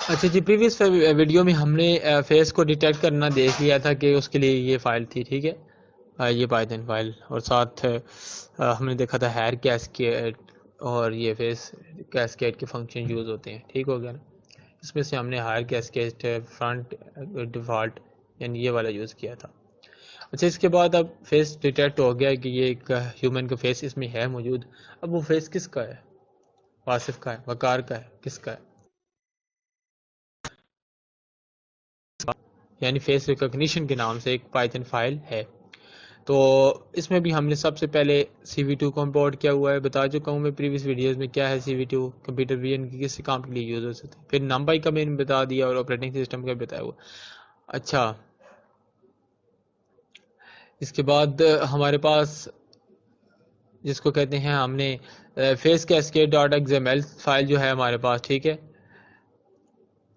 اچھا جی، previous video میں ہم نے فیس کو ڈیٹیکٹ کرنا دیکھ لیا تھا کہ اس کے لیے یہ فائل تھی، ٹھیک ہے، یہ پائتھن فائل، اور ساتھ ہم نے دیکھا تھا ہیئر کیسکیڈ اور یہ فیس کیسکیڈ کے فنکشن یوز ہوتے ہیں، ٹھیک ہو گیا نا. اس میں سے ہم نے ہائر کیسکیڈ فرنٹ ڈیفالٹ یعنی یہ والا یوز کیا تھا. اچھا، اس کے بعد اب فیس ڈیٹیکٹ ہو گیا کہ یہ ایک ہیومن کا فیس اس میں ہے موجود. اب وہ فیس کس کا ہے؟ واصف کا ہے، وقار کا ہے، کس کا ہے؟ یعنی فیس ریکگنیشن کے نام سے ایک پائتھن فائل ہے. تو اس میں بھی ہم نے سب سے پہلے CV2 کو امپورٹ کیا ہوا ہے. بتا چکا ہوں میں پریویس ویڈیوز میں کیا ہے CV2 کمپیوٹر ویژن کی کس کام کے لیے یوز ہو سکتا ہے. پھر نمپائی کا میں نے بتا دیا اور آپریٹنگ سسٹم کا بتایا ہوا. اچھا، اس کے بعد ہمارے پاس جس کو کہتے ہیں ہم نے face cascade dot XML file جو ہے ہمارے پاس، ٹھیک ہے،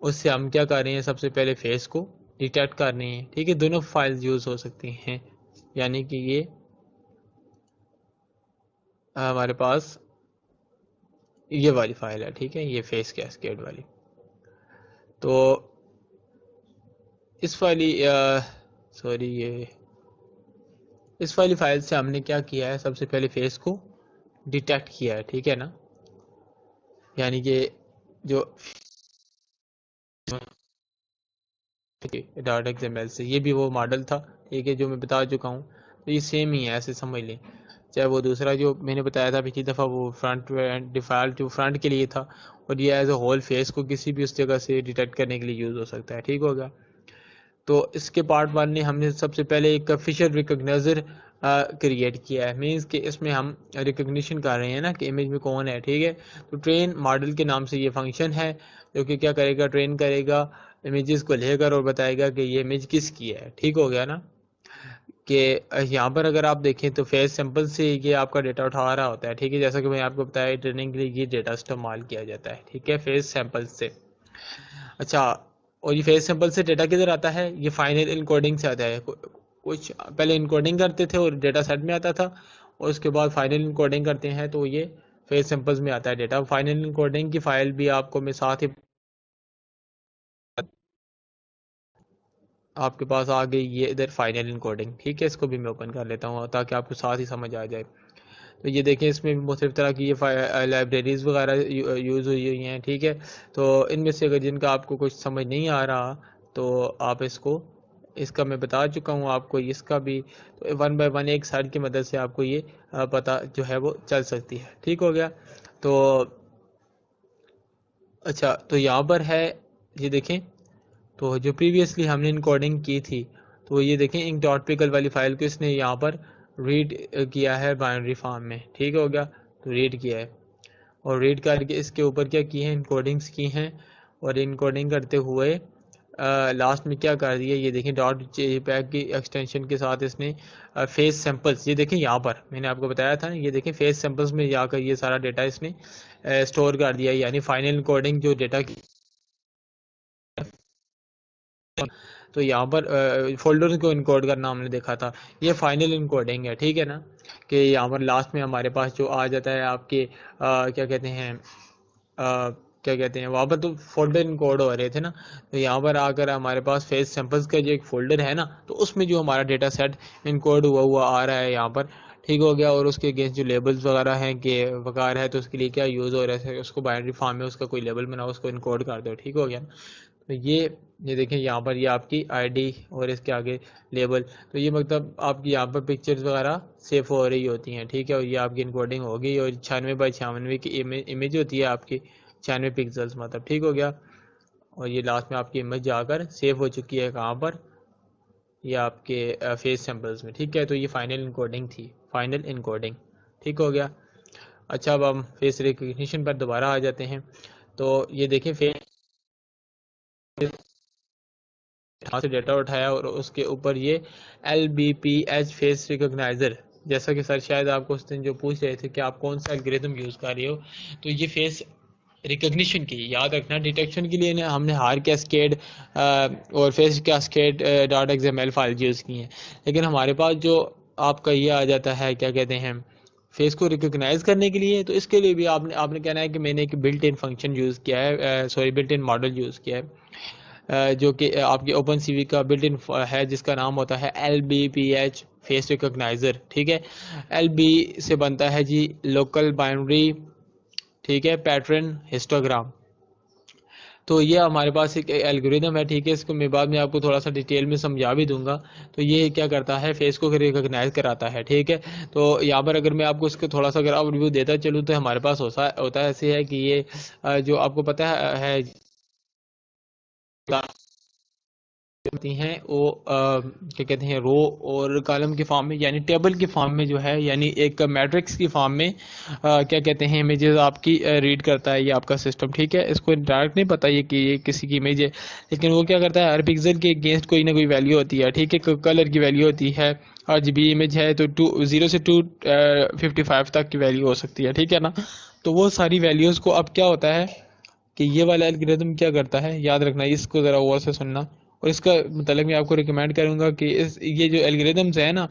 اس سے ہم کیا کر رہے ہیں؟ سب سے پہلے فیس کو ڈیٹیکٹ کر رہے ہیں، ٹھیک ہے. دونوں فائلز یوز ہو سکتی ہیں، یعنی کہ یہ ہمارے پاس یہ والی فائل ہے، ٹھیک ہے، یہ فیس کیسکیڈ والی. تو اس والی سوری یہ اس والی فائل سے ہم نے کیا کیا ہے؟ سب سے پہلے فیس کو ڈیٹیکٹ کیا ہے، ٹھیک ہے نا. یعنی کہ جو ڈاٹ XML سے یہ بھی وہ ماڈل تھا، ٹھیک ہے، جو میں بتا چکا ہوں. تو یہ سیم ہی ہے، ایسے سمجھ لیں. چاہے وہ دوسرا جو میں نے بتایا تھا پچھلی دفعہ وہ فرنٹ ڈیفالٹ جو فرنٹ کے لیے تھا، اور یہ ایز اے ہول فیس کو کسی بھی اس جگہ سے ڈیٹیکٹ کرنے کے لیے یوز ہو سکتا ہے، ٹھیک ہوگا. تو اس کے پارٹ 1 نے ہم نے سب سے پہلے ایک فیشر ریکگنائزر کریٹ کیا ہے. مینز کہ اس میں ہم ریکگنیشن کر رہے ہیں نا کہ امیج میں کون ہے، ٹھیک ہے. تو ٹرین ماڈل کے نام سے یہ فنکشن ہے جو کہ کیا کرے گا؟ ٹرین کرے گا امیجز کو لے کر اور بتائے گا کہ یہ امیج کس کی ہے، ٹھیک ہو گیا نا. کہ یہاں پر اگر آپ دیکھیں تو فیس سیمپل سے یہ آپ کا ڈیٹا اٹھا رہا ہوتا ہے، ٹھیک ہے، جیسا کہ میں آپ کو بتایا ٹریننگ کے لیے یہ ڈیٹا استعمال کیا جاتا ہے، ٹھیک ہے، فیس سیمپل سے. اچھا، اور یہ فیس سیمپل سے ڈیٹا کدھر آتا ہے؟ یہ فائنل انکوڈنگ سے آتا ہے. کچھ پہلے انکوڈنگ کرتے تھے اور ڈیٹا سیٹ میں آتا تھا، اور اس کے بعد فائنل انکوڈنگ کرتے ہیں تو یہ فیس سیمپلز میں آتا ہے ڈیٹا. فائنل انکوڈنگ کی فائل بھی آپ کو میں ساتھ ہی آپ کے پاس آ گئی یہ ادھر فائنل انکوڈنگ، ٹھیک ہے. اس کو بھی میں اوپن کر لیتا ہوں تاکہ آپ کو ساتھ ہی سمجھ آ جائے. تو یہ دیکھیں اس میں مختلف طرح کی یہ لائبریریز وغیرہ یوز ہوئی ہیں، ٹھیک ہے. تو ان میں سے اگر جن کا آپ کو کچھ سمجھ نہیں آ رہا تو آپ اس کا میں بتا چکا ہوں آپ کو، اس کا بھی 1 بائی 1 ایک سائٹ کی مدد سے آپ کو یہ پتہ جو ہے وہ چل سکتی ہے، ٹھیک ہو گیا. تو اچھا، تو یہاں پر ہے یہ دیکھیں، تو جو پریویسلی ہم نے انکوڈنگ کی تھی تو یہ دیکھیں انک ڈاٹ پکل والی فائل کو اس نے یہاں پر ریڈ کیا ہے بائنری فارم میں، ٹھیک ہو گیا. تو ریڈ کیا ہے اور ریڈ کر کے اس کے اوپر کیا کی ہیں؟ انکوڈنگز کی ہیں. اور انکوڈنگ کرتے ہوئے لاسٹ میں کیا کر دیا؟ یہ دیکھیں ڈاٹ جے پیگ کی ایکسٹینشن کے ساتھ اس نے فیس سیمپلز، یہ دیکھیں یہاں پر میں نے آپ کو بتایا تھا، یہ دیکھیں فیس سیمپلز میں جا کر یہ سارا ڈیٹا اس نے اسٹور کر دیا. یعنی فائنل انکوڈنگ جو ڈیٹا کی تو یہاں پر فولڈرز کو انکوڈ کرنا ہم نے دیکھا تھا، یہ فائنل انکوڈنگ ہے، ٹھیک ہے نا. کہ یہاں پر لاسٹ میں ہمارے پاس جو آ جاتا ہے آپ کے کیا کہتے ہیں وہاں پر تو فولڈر انکوڈ ہو رہے تھے نا. تو یہاں پر آ کر ہمارے پاس فیس سیمپلز کا جو ایک فولڈر ہے نا، تو اس میں جو ہمارا ڈیٹا سیٹ انکوڈ ہوا آ رہا ہے یہاں پر، ٹھیک ہو گیا. اور اس کے اگینسٹ جو لیبلز وغیرہ ہیں کہ وقار ہے تو اس کے لیے کیا یوز ہو رہا ہے، اس کو بائنری فارم میں اس کا کوئی لیبل بناؤ، اس کو انکوڈ کر دو، ٹھیک ہو گیا. تو یہ دیکھیں یہاں پر یہ آپ کی ID اور اس کے آگے لیبل. تو یہ مطلب آپ کی یہاں پر پکچرز وغیرہ سیو ہو رہی ہوتی ہیں، ٹھیک ہے. اور یہ آپ کی انکوڈنگ ہوگی اور 96 بائی 96 کی امیج ہوتی ہے آپ کی 96 پکسلز مطلب، ٹھیک ہو گیا. اور یہ لاسٹ میں آپ کی امیج جا کر سیو ہو چکی ہے کہاں پر؟ یہ آپ کے فیس سیمپلز میں، ٹھیک ہے. تو یہ فائنل انکوڈنگ تھی، فائنل انکوڈنگ، ٹھیک ہو گیا. اچھا، اب ہم فیس ریکگنیشن پر دوبارہ آ جاتے ہیں. تو یہ دیکھیں فیس سے ڈیٹا اٹھایا اور اس کے اوپر یہ LBPH فیس ریکگنائزر، جیسا کہ سر شاید آپ کو اس دن جو پوچھ رہے تھے کہ آپ کون سا الگوریتھم یوز کر رہے ہو، تو یہ فیس ریکگنیشن کی یاد رکھنا. ڈیٹیکشن کے لیے ہم نے ہار کیسکیڈ اور face cascade dot XML file use کی ہیں، لیکن ہمارے پاس جو آپ کا یہ آ جاتا ہے کیا کہتے ہیں فیس کو ریکگنائز کرنے کے لیے. تو اس کے لیے بھی آپ نے کہنا ہے کہ میں نے ایک بلٹ ان فنکشن یوز کیا ہے, sorry built in model use کیا ہے, جو کہ آپ کے اوپن سی وی کا بلٹ ان ہے, جس کا نام ہوتا ہے LBPH فیس ریکگنائزر. ٹھیک ہے, LB سے بنتا ہے جی لوکل بائنڈری, ٹھیک ہے, پیٹرن ہسٹوگرام. تو یہ ہمارے پاس ایک الگوریدم ہے. ٹھیک ہے, اس کو میں بعد میں آپ کو تھوڑا سا ڈیٹیل میں سمجھا بھی دوں گا. تو یہ کیا کرتا ہے, فیس کو ریکگنائز کراتا ہے. ٹھیک ہے, تو یہاں پر اگر میں آپ کو اس کو تھوڑا سا اگر آپ ریویو دیتا چلوں تو ہمارے پاس ہوتا ہے ایسے ہے کہ یہ جو آپ کو پتہ ہے ہوتی ہیں وہ کیا کہتے ہیں, رو اور کالم کے فارم میں, یعنی ٹیبل کے فارم میں جو ہے, یعنی ایک میٹرکس کی فارم میں کیا کہتے ہیں امیجز آپ کی ریڈ کرتا ہے یہ آپ کا سسٹم. ٹھیک ہے, اس کو ڈائریکٹ نہیں پتہ یہ کہ یہ کسی کی امیج ہے, لیکن وہ کیا کرتا ہے ہر پکسل کے اگینسٹ کوئی نہ کوئی ویلیو ہوتی ہے. ٹھیک ہے, کلر کی ویلیو ہوتی ہے, RGB امیج ہے تو 0 سے 255 تک کی ویلیو ہو سکتی ہے. ٹھیک ہے نا, تو وہ ساری ویلیوز کو اب کیا ہوتا ہے کہ یہ والا الگوریتم کیا کرتا ہے, یاد رکھنا اس کو ذرا غور سے سننا, اور اس کا متعلق میں آپ کو ریکمینڈ کروں گا کہ یہ جو الگوریتمز ہیں نا,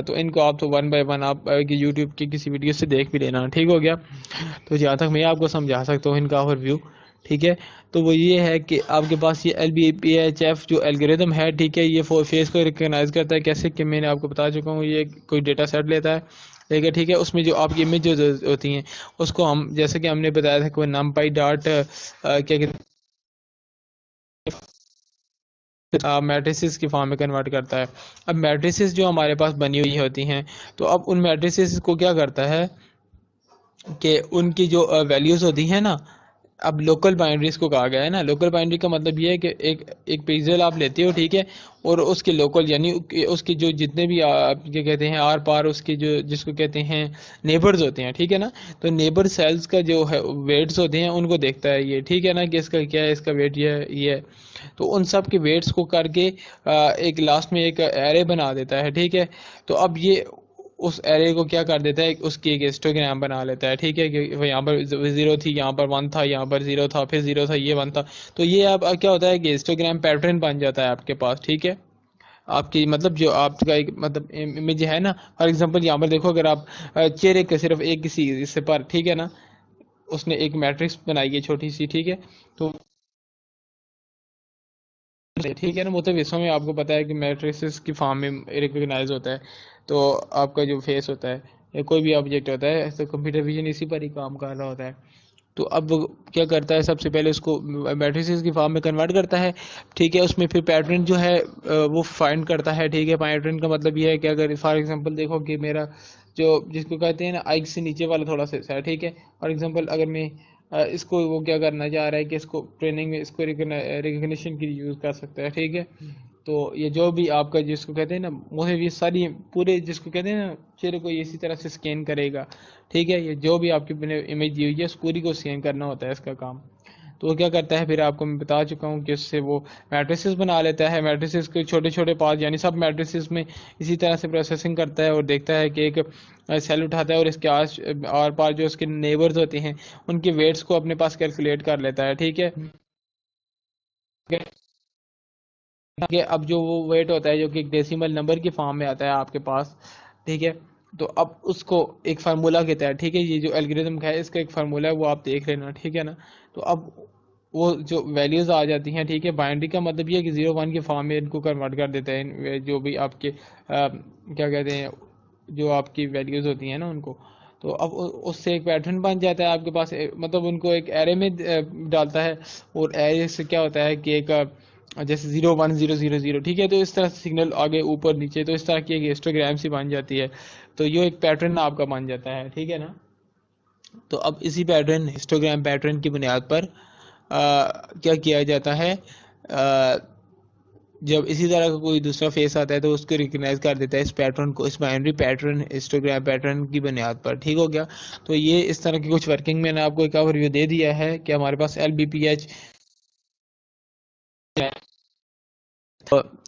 تو ان کو آپ تو 1 بائی 1 آپ یوٹیوب کی کسی ویڈیو سے دیکھ بھی لینا. ٹھیک ہو گیا, تو جہاں تک میں آپ کو سمجھا سکتا ہوں ان کا اوور ویو. ٹھیک ہے, تو وہ یہ ہے کہ آپ کے پاس یہ LBPHF جو الگوریتم ہے, ٹھیک ہے, یہ فیس کو ریکگنائز کرتا ہے. کیسے کہ میں نے آپ کو بتا چکا ہوں, یہ کوئی ڈیٹا سیٹ لیتا ہے, ٹھیک ہے, اس میں جو آپ کی امیج ہوتی ہیں اس کو ہم, جیسے کہ ہم نے بتایا تھا کہ نمپائی ڈاٹ کیا کہتے میٹریسز کی فارم میں کنورٹ کرتا ہے. اب میٹریسز جو ہمارے پاس بنی ہوئی ہوتی ہیں, تو اب ان میٹریسز کو کیا کرتا ہے کہ ان کی جو ویلیوز ہوتی ہیں نا, اب لوکل بائنڈریز کو کہا گیا ہے نا. لوکل بائنڈری کا مطلب یہ ہے کہ ایک پکسل آپ لیتے ہو, ٹھیک ہے, اور اس کے لوکل یعنی اس کے جو جتنے بھی کیا کہتے ہیں آر پار اس کے جو جس کو کہتے ہیں نیبرز ہوتے ہیں. ٹھیک ہے نا, تو نیبر سیلز کا جو ہے ویٹس ہوتے ہیں ان کو دیکھتا ہے یہ. ٹھیک ہے نا, کہ اس کا کیا ہے, اس کا ویٹ یہ ہے, تو ان سب کے ویٹس کو کر کے ایک لاسٹ میں ایک ایرے بنا دیتا ہے. ٹھیک ہے, تو اب یہ اس ایرے کو کیا کر دیتا ہے, اس کی ایک ہسٹوگرام بنا لیتا ہے. ٹھیک ہے, کہ یہاں پر 0 تھی, یہاں پر 1 تھا, یہاں پر 0 تھا, پھر 0 تھا, یہ 1 تھا. تو یہ اب کیا ہوتا ہے کہ ہسٹوگرام پیٹرن بن جاتا ہے آپ کے پاس. ٹھیک ہے, آپ کی مطلب جو آپ کا ایک مطلب امیج ہے نا, فار ایگزامپل یہاں پر دیکھو, اگر آپ چہرے کے صرف ایک کسی حصے پر, ٹھیک ہے نا, اس نے ایک میٹرکس بنائی ہے چھوٹی سی. ٹھیک ہے, تو ٹھیک ہے نا, مطلب حصوں میں آپ کو پتا ہے کہ میٹریسز کی فارم میں ریکگنائز ہوتا ہے. تو آپ کا جو فیس ہوتا ہے یا کوئی بھی آبجیکٹ ہوتا ہے, تو کمپیوٹر ویژن اسی پر ہی کام کر رہا ہوتا ہے. تو اب کیا کرتا ہے, سب سے پہلے اس کو میٹریسز کی فارم میں کنورٹ کرتا ہے. ٹھیک ہے, اس میں پھر پیٹرن جو ہے وہ فائنڈ کرتا ہے. ٹھیک ہے, پیٹرن کا مطلب یہ ہے کہ اگر فار ایگزامپل دیکھو کہ میرا جو جس کو کہتے ہیں نا آئیک سے نیچے والا تھوڑا سا ہے. ٹھیک ہے, فار ایگزامپل اگر میں اس کو وہ کیا کرنا چاہ رہا ہے کہ اس کو ٹریننگ میں اس کو ریکگنیشن کے لیے یوز کر سکتا ہے. ٹھیک ہے, تو یہ جو بھی آپ کا جس کو کہتے ہیں نا مجھے یہ ساری پورے جس کو کہتے ہیں نا چہرے کو اسی طرح سے اسکین کرے گا. ٹھیک ہے, یہ جو بھی آپ کی امیج دی ہوئی ہے اس پوری کو اسکین کرنا ہوتا ہے اس کا کام. تو وہ کیا کرتا ہے, پھر آپ کو میں بتا چکا ہوں کہ اس سے وہ میٹریسز بنا لیتا ہے. میٹریسز کے چھوٹے چھوٹے پارٹ یعنی سب میٹریسز میں اسی طرح سے پروسیسنگ کرتا ہے, اور دیکھتا ہے کہ ایک سیل اٹھاتا ہے اور اس کے آر پار جو اس کے نیبرز ہوتے ہیں ان کے ویٹس کو اپنے پاس کیلکولیٹ کر لیتا ہے. ٹھیک ہے, کہ اب جو وہ ویٹ ہوتا ہے جو کہ ایک ڈیسیمل نمبر کی فارم میں آتا ہے آپ کے پاس. ٹھیک ہے, تو اب اس کو ایک فارمولا کہتا ہے. ٹھیک ہے, یہ جو الگوریتم ہے اس کا ایک فارمولا ہے, وہ آپ دیکھ لینا. ٹھیک ہے نا, تو اب وہ جو ویلیوز آ جاتی ہیں. ٹھیک ہے, بائنڈری کا مطلب یہ ہے کہ 0 1 کے فارم میں ان کو کنورٹ کر دیتا ہے, جو بھی آپ کے کیا کہتے ہیں جو آپ کی ویلیوز ہوتی ہیں نا ان کو. تو اب اس سے ایک پیٹرن بن جاتا ہے آپ کے پاس, مطلب ان کو ایک ایرے میں ڈالتا ہے, اور ایرے سے کیا ہوتا ہے کہ ایک جیسے 0 1 0 0 0. ٹھیک ہے, تو اس طرح سگنل آگے اوپر نیچے, تو اس طرح کی ایک ہسٹوگرام سی بن جاتی ہے. تو یہ ایک پیٹرن آپ کا بن جاتا ہے. ٹھیک ہے نا, تو اب اسی پیٹرن ہسٹوگرام پیٹرن کی بنیاد پر کیا کیا جاتا ہے, جب اسی طرح کا کوئی دوسرا فیس آتا ہے تو اس کو ریکگنائز کر دیتا ہے اس پیٹرن کو, اس بائنڈری پیٹرن ہسٹوگرام پیٹرن کی بنیاد پر. ٹھیک ہو گیا, تو یہ اس طرح کی کچھ ورکنگ میں نے آپ کو ایک اوور ویو دے دیا ہے کہ ہمارے پاس LBPH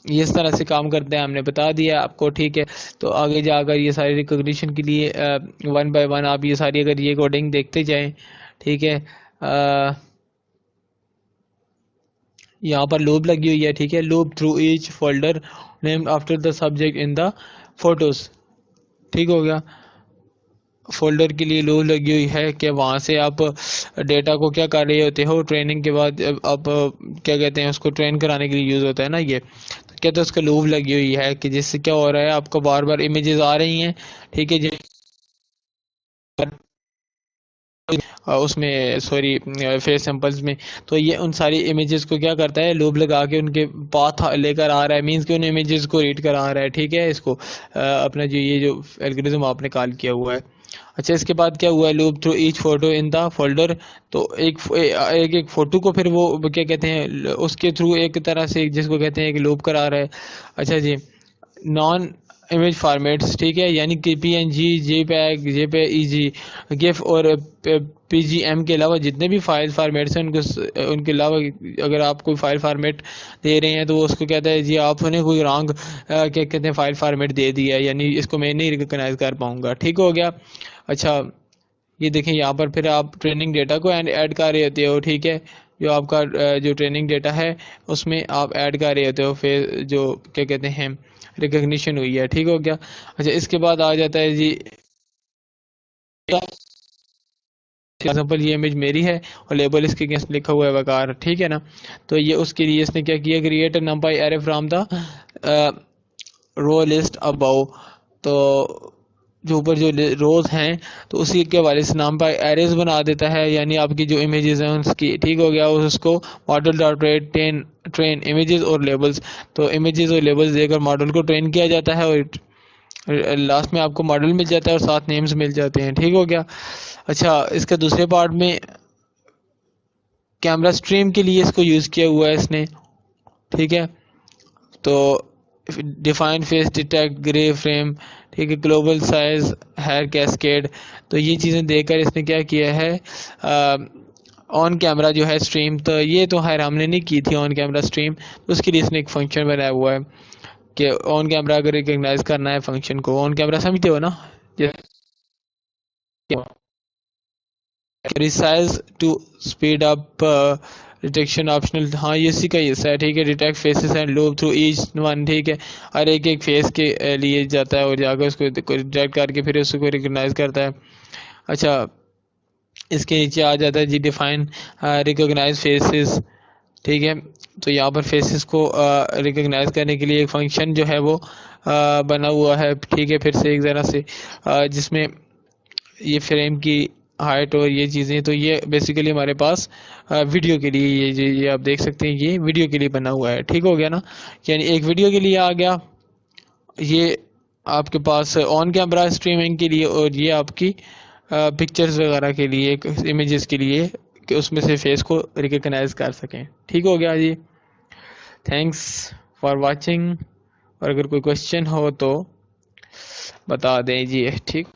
یہ اس طرح سے کام کرتے ہیں, ہم نے بتا دیا آپ کو. ٹھیک ہے, تو آگے جا کر یہ ساری ریکگنیشن کے لیے 1 بائی 1 آپ یہ ساری اگر یہ کوڈنگ دیکھتے جائیں. ٹھیک ہے, یہاں پر لوپ لگی ہوئی ہے. ٹھیک ہے, loop through each folder named after the subject in the photos. ٹھیک ہو گیا, فولڈر کے لیے لوپ لگی ہوئی ہے کہ وہاں سے آپ ڈیٹا کو کیا کر رہے ہوتے ہو، ٹریننگ کے بعد آپ کیا کہتے ہیں اس کو ٹرین کرانے کے لیے یوز ہوتا ہے نا یہ، تو کیا تو اس کا لوپ لگی ہوئی ہے کہ جس سے کیا ہو رہا ہے آپ کو بار بار امیجز آ رہی ہیں، ٹھیک ہے جی، اس میں سوری فیس سیمپلز میں، تو یہ ان ساری امیجز کو کیا کرتا ہے، لوپ لگا کے ان کے پاتھ لے کر آ رہا ہے، مینس کہ ان امیجز کو ریڈ کر آ رہا ہے، ٹھیک ہے، اس کو اپنا جو یہ جو الگورتھم آپ نے کال کیا ہوا ہے۔ اچھا اس کے بعد کیا ہوا ہے، لوپ تھرو ایچ فوٹو ان دا فولڈر، تو ایک فوٹو کو پھر وہ کیا کہتے ہیں اس کے تھرو ایک طرح سے جس کو کہتے ہیں کہ لوپ کرا رہا ہے۔ اچھا جی، نان امیج فارمیٹس، ٹھیک ہے، یعنی کہ پی این جی، جے پیگ، جے پے ای جی، گیف اور پی جی ایم کے علاوہ جتنے بھی فائل فارمیٹس ہیں ان کے علاوہ اگر آپ کوئی فائل فارمیٹ دے رہے ہیں تو وہ اس کو کہتا ہے جی آپ نے کوئی رانگ کیا کہتے ہیں فائل فارمیٹ دے دیا ہے، یعنی اس کو میں نہیں ریکگنائز کر پاؤں گا، ٹھیک ہو گیا۔ اچھا یہ دیکھیں یہاں پر پھر آپ ٹریننگ ڈیٹا کو ایڈ کر رہے ہوتے ہو، ٹھیک ہے، جو آپ کا جو ٹریننگ ڈیٹا ہے اس میں آپ ایڈ کر رہے ہوتے ہو، پھر جو کیا کہتے ہیں ریکگنیشن ہوئی ہے، ٹھیک ہو گیا۔ اچھا اس کے بعد آ جاتا ہے جی ایگزامپل یہ امیج میری ہے اور لیبل اس کے اگینسٹ لکھا ہوا ہے وقار، ٹھیک ہے نا، تو یہ اس کے لیے اس نے کیا کیا، create a NumPy array from the row list above, تو جو اوپر جو روز ہیں تو اسی کے حوالے سے نام پر ایریز بنا دیتا ہے، یعنی آپ کی جو امیجز ہیں اس کی، ٹھیک ہو گیا، اس کو ماڈل ڈاٹ ٹرین امیجز اور لیبلز، تو امیجز اور لیبلز دے کر ماڈل کو ٹرین کیا جاتا ہے اور لاسٹ میں آپ کو ماڈل مل جاتا ہے اور ساتھ نیمز مل جاتے ہیں، ٹھیک ہو گیا۔ اچھا اس کے دوسرے پارٹ میں کیمرہ سٹریم کے لیے اس کو یوز کیا ہوا ہے اس نے، ٹھیک ہے، تو ڈیفائن فیس ڈیٹیکٹ گرے فریم، ٹھیک ہے، گلوبل سائز ہیئر کیسکیڈ، تو یہ چیزیں دے کر اس نے کیا کیا ہے آن کیمرہ جو ہے سٹریم، تو یہ تو خیر ہم نے نہیں کی تھی آن کیمرہ سٹریم، تو اس کے لیے اس نے ایک فنکشن بنایا ہوا ہے کہ آن کیمرہ اگر ریکگنائز کرنا ہے فنکشن کو، آن کیمرہ سمجھتے ہو نا، resize to speed up detection optional, ہاں یہ اسی کا حصہ ہے، ٹھیک ہے، detect faces and loop through each one, ٹھیک ہے، ہر ایک فیس کے لیے جاتا ہے اور جا کر اس کو ڈیٹیکٹ کر کے پھر اس کو ریکگنائز کرتا ہے۔ اچھا اس کے نیچے آ جاتا ہے جی ڈیفائن ریکگنائز فیسز، ٹھیک ہے، تو یہاں پر فیسز کو ریکگنائز کرنے کے لیے ایک فنکشن جو ہے وہ بنا ہوا ہے، ٹھیک ہے، پھر سے ایک ذرا سے جس میں یہ فریم کی ہائٹ اور یہ چیزیں، تو یہ بیسیکلی ہمارے پاس ویڈیو کے لیے یہ آپ دیکھ سکتے ہیں یہ ویڈیو کے لیے بنا ہوا ہے، ٹھیک ہو گیا نا، یعنی ایک ویڈیو کے لیے آ گیا یہ آپ کے پاس آن کیمرہ اسٹریمنگ کے لیے، اور یہ آپ کی پکچرز وغیرہ کے لیے، امیجز کے لیے کہ اس میں سے فیس کو ریکگنائز کر سکیں، ٹھیک ہو گیا جی۔ تھینکس فار واچنگ، اور اگر کوئی کوشچن ہو تو بتا دیں جی، ٹھیک۔